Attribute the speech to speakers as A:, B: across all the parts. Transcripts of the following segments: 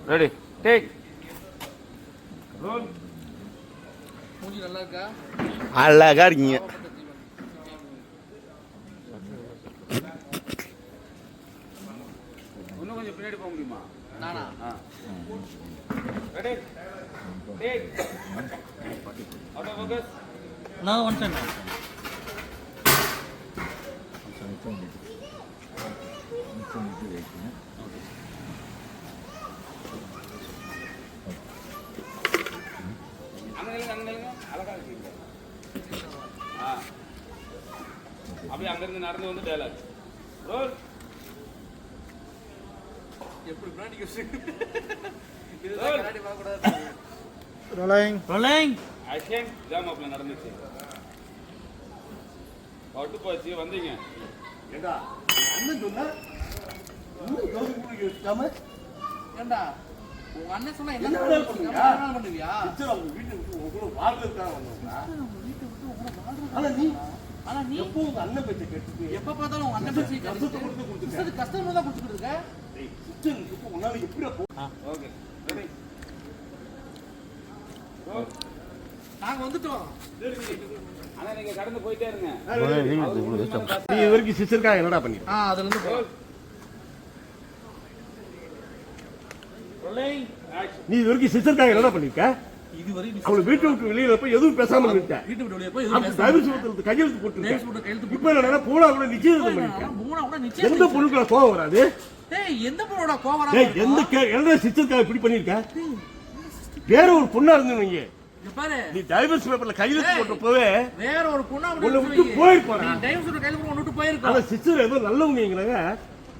A: Ready take.
B: மூஞ்சி நல்லா இருக்கா?
A: அழகா இருக்கீங்க.
B: இன்னும் கொஞ்சம் பின்னாடி போக முடியுமா? நானா? Ready take. Auto focus. நான் ஒன் டைம். அப்படியே அங்கிருந்து நடந்து வந்து டயலாக் ரோல். எப்படி பிராண்டிங் இதுதான் கண்ணாடி பார்க்க கூடாது. Rolling action. ஜாம் அப்ல நடந்துச்சு. அவுட் போச்சு. வந்தீங்க
C: ஏண்டா அண்ணன் சொன்னா இன்னும் கவுரி யோசிக்காம
B: ஏண்டா உங்க அண்ணன் சொன்னா என்ன பண்ணுவியா?
C: அவங்க வீட்டை விட்டு உங்களை வாழ்றதுக்காக வந்தவங்களா? ஆனா நீ எப்போ உங்க அண்ணன் பேச்சை கேட்டு
B: எப்ப பார்த்தாலும் உங்க அண்ணன் பேச்சை
C: கஷ்டத்தை கொடுத்து
B: கஷ்டமா தான் கொடுத்துட்டு இருக்க.
C: உன்னால எப்படி
B: ஓகே ரெடி நாங்க வந்துட்டோம். ஆனா நீங்க கடந்து போயிட்டே இருங்க.
C: நீ இது வரைக்கும் சிஸ்டருக்காக என்னடா பண்ணி?
B: அதுல இருந்து
C: நீ இது வரைக்கும் சிஸ்டருக்காக என்னடா பண்ணிருக்க?
B: இதுவரை
C: அவளை வீட்டு விட்டு வெளியில போய் எதுவும் பேசாம இருக்க.
B: வீட்டு விட்டு வெளியே போய்
C: கையெழுத்து போட்டு இப்ப என்ன பூனா கூட நிச்சயம் பண்ணிருக்க. எந்த பொருட்களை கோவம் வராது?
B: எந்த பொண்ணோட கோவம் வராது?
C: எந்த சிஸ்டருக்காக இப்படி பண்ணிருக்க? வேற ஒரு பொண்ணா இருந்தீங்க. நீ டைவர்ஸ் பேப்பர்ல கையெழுத்து போட்டப்பவே
B: வேற ஒரு பொண்ணா
C: விட்டு போயிருப்பாங்க.
B: நீ டைவர்ஸ் பேப்பர் கையில போட்டு போயிருக்க.
C: ஆனா சிஸ்டர் ஏதோ நல்லவங்கங்கறாங்க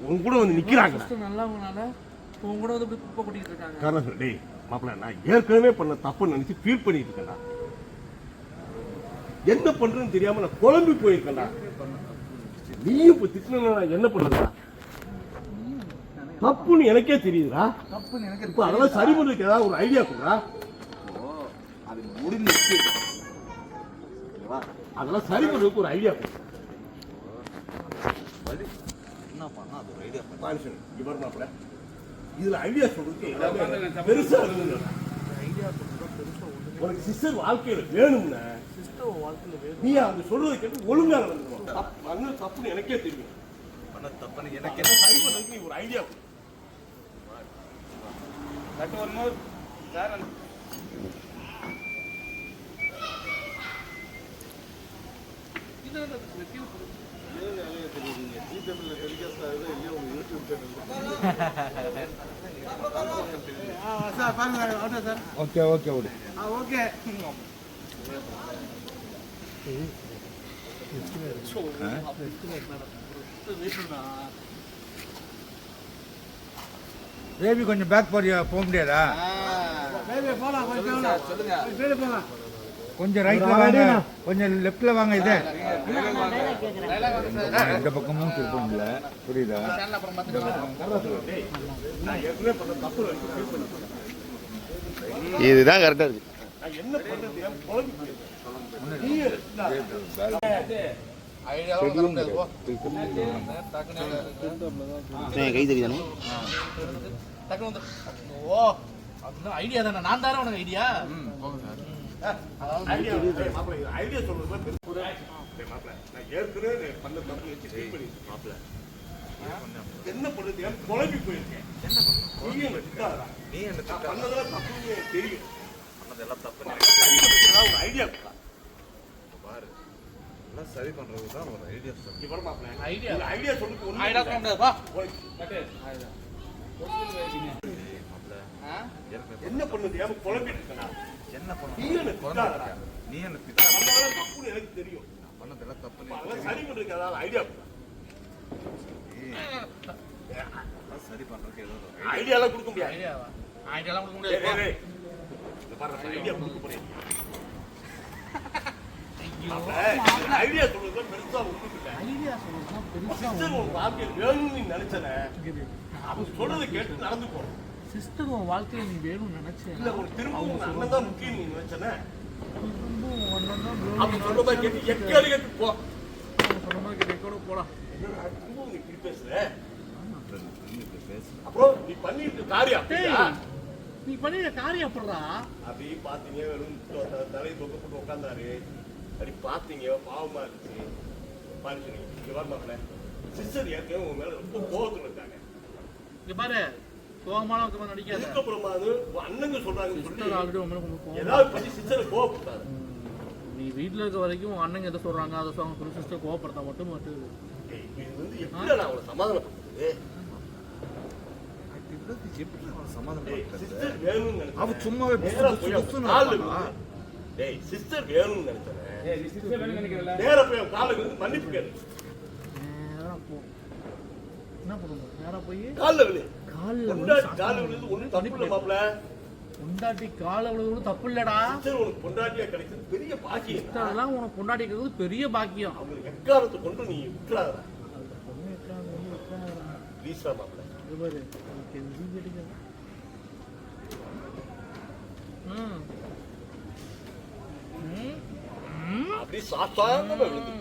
C: உன் கூட வந்து நிக்கறாங்க.
B: சிஸ்டர் நல்லவங்கனால உன் கூட வந்து இப்படி குப்பை கொட்டிட்டு இருக்காங்க.
C: காரணம் டேய் மாப்ள நான் ஏற்கனவே பண்ண தப்பு நினைச்சு ஃபீல் பண்ணிட்டு இருக்கேன்டா. என்ன பண்றேன்னு தெரியாம நான் குழம்பி போயிருக்கேன்டா. நீயும் இப்ப திட்டினா என்ன பண்றடா? தப்புன்னு எனக்கே தெரியுதுடா.
B: தப்புன்னு எனக்கு
C: இப்ப அதெல்லாம் சரி பண்றதுக்கு ஏதாவது ஒரு ஐடியா கொடுடா.
B: அது முடிஞ்சிச்சு.
C: அதெல்லாம் சரி பண்றதுக்கு ஒரு ஐடியா கொடு.
B: என்ன பண்ணா அது ஒரு ஐடியா பண்ணு.
C: பாலிஷன் இவர் மாப்ள இதுல ஐடியா சொல்றதுக்கு எல்லாமே பெருசா இருக்குங்க.
B: ஐடியா சொல்றது பெருசா ஒண்ணு.
C: உனக்கு சிஸ்டர் வாழ்க்கையில வேணும்னா
B: சிஸ்டர் வாழ்க்கையில வேணும்.
C: நீ அவங்க சொல்றதை கேட்டு ஒழுங்கா நடந்துக்கணும். தப்பு தப்புன்னு எனக்கே தெரியும்.
B: பண்ண தப்புன்னு எனக்கு
C: சரி பண்றதுக்கு நீ ஒரு ஐடியா கொடு.
B: Cut one more sir. இது என்ன ஸ்லெட்டிவ்
A: okay okay okay
B: okay.
A: Baby கொஞ்சம் பேக் போக முடியாதா?
B: சொல்லுங்க.
A: கொஞ்சம் ரைட்ல வாங்க, கொஞ்சம் லெஃப்ட்ல வாங்க. இது இந்த பக்கமும் திருப்பம்ல புரியுதா? இதுதான் கரெக்டா இருக்கு. கை தெரியுதானே?
B: ஓ ஐடியா தானே. நான் தானே உனக்கு ஐடியா.
C: ஐடியா சொல்றது ஏற்கனவே பண்ண தப்பு வச்சு ஃபீல் பண்ணிட்டு மாப்ள என்ன பண்ணுது? குழம்பி போயிருக்கேன். என்ன பண்ண நீ என்ன பண்ணதெல்லாம் தப்புன்னு தெரியும். பண்ணதெல்லாம் தப்பு. ஒரு ஐடியா பாரு. எல்லாம் சரி பண்றது தான் ஒரு ஐடியா சொல்லு. இவர மாப்ள ஐடியா சொல்லுக்கு ஒண்ணு ஐடியா சொல்ல முடியாது. வா கட்டு என்ன பண்ணுது? ஏன் குழம்பிட்டு இருக்கா? என்ன பண்ண நீ என்ன பிதா பண்ணதெல்லாம் தப்புன்னு எனக்கு தெரியும். பண்ணதெல்லாம் தப்புன்னு அதெல்லாம் சரி பண்றதுக்கு ஏதாவது ஐடியா சரி பண்றதுக்கு ஏதாவது ஐடியாலாம் கொடுக்க முடியாது.
B: ஐடியாலாம் கொடுக்க முடியாது.
C: இந்த பாரு ஐடியா கொடுக்க போறேன். ஐடியா சொல்றது பெருசா ஒண்ணும் இல்ல.
B: ஐடியா சொல்றது பெருசா
C: ஒரு வாழ்க்கையில் வேணும்னு நீ நினைச்சன அவங்க சொல்றதை கேட்டு நடந்து போறோம்.
B: சிஸ்டர் உன் வாழ்க்கையில நீ வேணும்னு நினைச்சேன்.
C: இல்ல ஒரு திரும்ப உங்க அண்ணன் தான் முக்கியம் நீ நினைச்சன. அப்ப சொல்றதா கேட்டு எக்காடி கேட்டு போ.
B: சொன்ன மாதிரி கேட்டு கூட போலாம்.
C: என்னடா திரும்ப நீ இப்படி பேசுற? அப்புறம் நீ பண்ணிட்டு காரியம் அப்படியா?
B: நீ பண்ணின காரியம் அப்படிடா
C: அப்படி பாத்தீங்க வெறும் தலையை தொக்க போட்டு உட்காந்தாரு. அப்படி பாத்தீங்க பாவமா இருந்துச்சு. பாருங்க இங்க வரமாப்ல சிஸ்டர் ஏற்கனவே உங்க மேல ரொம்ப கோபத்துல இருக்காங்க.
B: இங்க பாரு கோவமான நடிக்காத.
C: அதுக்கப்புறமா அண்ணங்க சொல்றாங்கன்னு சொல்லி
B: ஆல்ரெடி உங்க மேல கோவம்.
C: ஏதாவது பண்ணி சிஸ்டரை கோவப்படுத்தாரு.
B: நீ வீட்டுல இருக்க வரைக்கும் உங்க அண்ணங்க எதை சொல்றாங்க அதை சொல்லி சிஸ்டர் கோவப்படுத்தா மட்டும்
C: இது எப்படி நான் அவளை சமாதானப்படுத்துறது? சிஸ்டர் வேணும்னு நினைச்சேன்.
A: அவ சும்மாவே
C: நேரா போய் அவன் கால்ல விழுந்து, டேய் சிஸ்டர் வேணும்னு நினைச்சேன். நேரா போய் அவன் கால்ல விழுந்து மன்னிப்பு கேளு.
B: நேரா போ. என்ன பண்ணுங்க? நேரா போய்
C: கால்ல விழு.
B: கால்ல
C: பொண்டாட்டி கால்ல விழுந்து ஒண்ணும் தப்பு இல்ல மாப்ள.
B: பொண்டாட்டி கால்ல விழுந்து தப்பு இல்லடா.
C: சிஸ்டர் உனக்கு பொண்டாட்டியா கிடைச்சது பெரிய பாக்கியம்.
B: சிஸ்டர்லாம் உனக்கு பொண்டாட்டி கிடைச்சது பெரிய பாக்கியம்.
C: அவங்களுக்கு எக்காரத்தை கொண்டு நீ விட்டுறாத. ப்ளீஸ்டா மாப்ள.
B: பாரு கெஞ்சி கேட்டுக்க.
C: அப்படி சாஸ்தாங்க விழுந்து.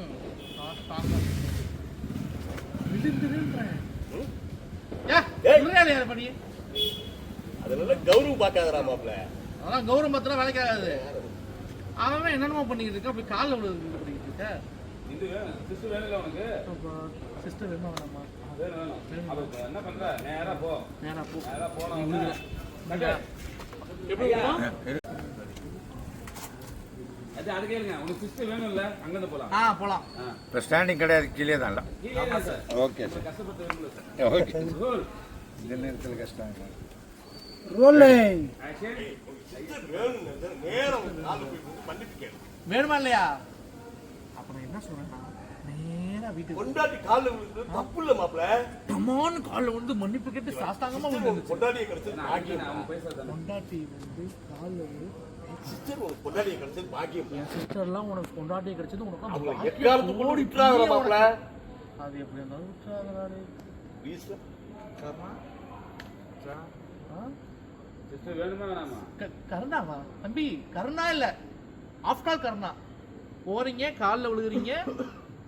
C: அதனால கௌரவம் பார்க்காதடா மாப்ள.
B: அதான் கௌரவம் பத்திரம் வேலைக்கு ஆகாது. அவன் என்னென்னமோ பண்ணிக்கிட்டு இருக்க அப்படி காலில் விழுந்து பண்ணிக்கிட்டு இருக்க.
D: சிஸ்டர் வேணும்ல உனக்கு?
B: சிஸ்டர் வேணுமா வேணாமா?
D: வேணும். அதுக்கு என்ன பண்ற? நேரா போ.
B: நேரா போ.
D: நேரா போனா
B: எப்படி போகணும்?
D: அது கேளுங்க. உனக்கு சிஸ்டர் வேணும்ல? அங்கிருந்து போலாம்.
B: போலாம்.
A: இப்போ ஸ்டாண்டிங் கிடையாது, கீழே தான்.
D: கீழே தான் சார்.
A: Okay sir.
D: கஷ்டப்பட்டு வேணும்ல சார்.
A: ஓகே.
D: ரோல்.
A: இந்த நேரத்தில் கஷ்டம் இல்லை.
B: ரோலிங்.
D: ஆக்ஷன்.
C: சிஸ்டர் வேணும்னு நினைச்சா நேரா உன் கால்ல போய் விழுந்து மன்னிப்பு கேளு.
B: வேணுமா இல்லையா? அப்ப நான் என்ன சொல்றேன்னா நேரா வீட்டுக்கு
C: பொண்டாட்டி கால்ல விழுந்து தப்பு இல்ல மாப்ள.
B: டமான் கால்ல வந்து மன்னிப்பு கேட்டு சாஸ்தாங்கமா வந்து
C: பொண்டாட்டியை கிடைச்சது
D: நான்
C: பாக்கியம்.
D: அவன் பேசுறத
B: பொண்டாட்டி வந்து கால்ல வந்து
C: சிஸ்டர் உனக்கு பொண்டாட்டியை கிடைச்சது பாக்கியம்.
B: என் சிஸ்டர்லாம் உனக்கு பொண்டாட்டி கிடைச்சது உனக்கு
C: அவங்க எக்காரத்தை கொண்டு விட்டுறாத மாப்ள.
B: அது எப்படி இருந்தாலும் விட்டுறாதே.
C: ப்ளீஸ்
D: சிஸ்டர் வேணுமா வேணாமா?
B: கருணாவா தம்பி? கருணா இல்ல, ஆஃப்டால் கருணா. போறீங்க காலில் விழுகுறீங்க,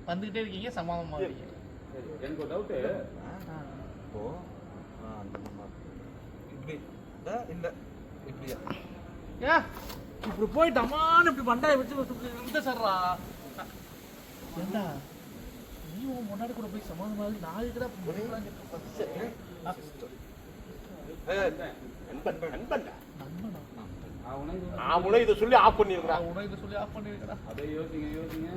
B: வந்துகிட்டே இருக்கீங்க, சமாதானமா இருக்கீங்க.
D: சரி, எனக்கு ஒரு டவுட்டு.
A: இப்போ இப்படி இந்த இப்படியா
B: இப்படி போய் டமான்னு இப்படி மண்டாய வச்சு இந்த சர்றா. ஏண்டா நீ உன் முன்னாடி கூட போய் சமாதானம் நாலு கூட
C: அவனே இதை சொல்லி ஆஃப் பண்ணிருக்கான்.
B: இதை சொல்லி ஆஃப் பண்ணிருக்கா.
D: அதை யோசிங்க.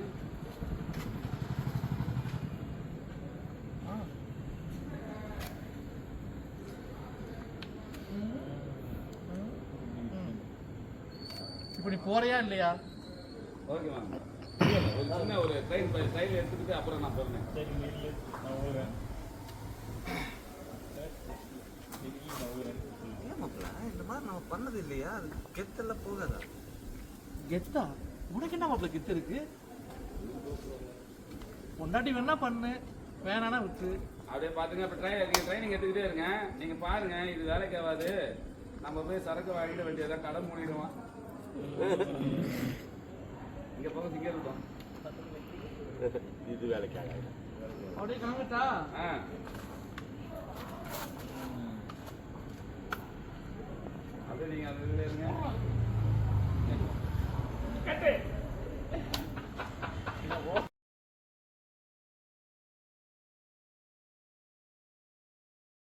B: இப்ப நீ போறியா இல்லையா?
D: Okay ma'am. ஒரு சின்ன ஒரு ட்ரெயின் எடுத்துக்கிட்டு அப்புறம் நான் போறேன்.
A: இந்த மாதிரி நம்ம பண்ணது இல்லையா? அது கெத்தெல்லாம் போகாதா?
B: கெத்தா? உனக்கு என்ன மாப்பிள்ள கெத்து இருக்கு? பொண்டாட்டி வேணா பண்ணு, வேணானா விட்டு.
D: அப்படியே பாத்துங்க. இப்ப ட்ரைனிங் எடுத்துக்கிட்டே இருங்க. நீங்க பாருங்க, இது வேலைக்கு ஆகாது. நம்ம போய் சரக்கு வாங்கிட வேண்டியதான், கடை மூடிடுவான். இங்க போக இங்க இருக்கும்.
C: இது வேலைக்காக
B: அப்படியே காமிட்டா.
D: அப்படியே நீங்க அதுல இருங்க.
C: கட்டு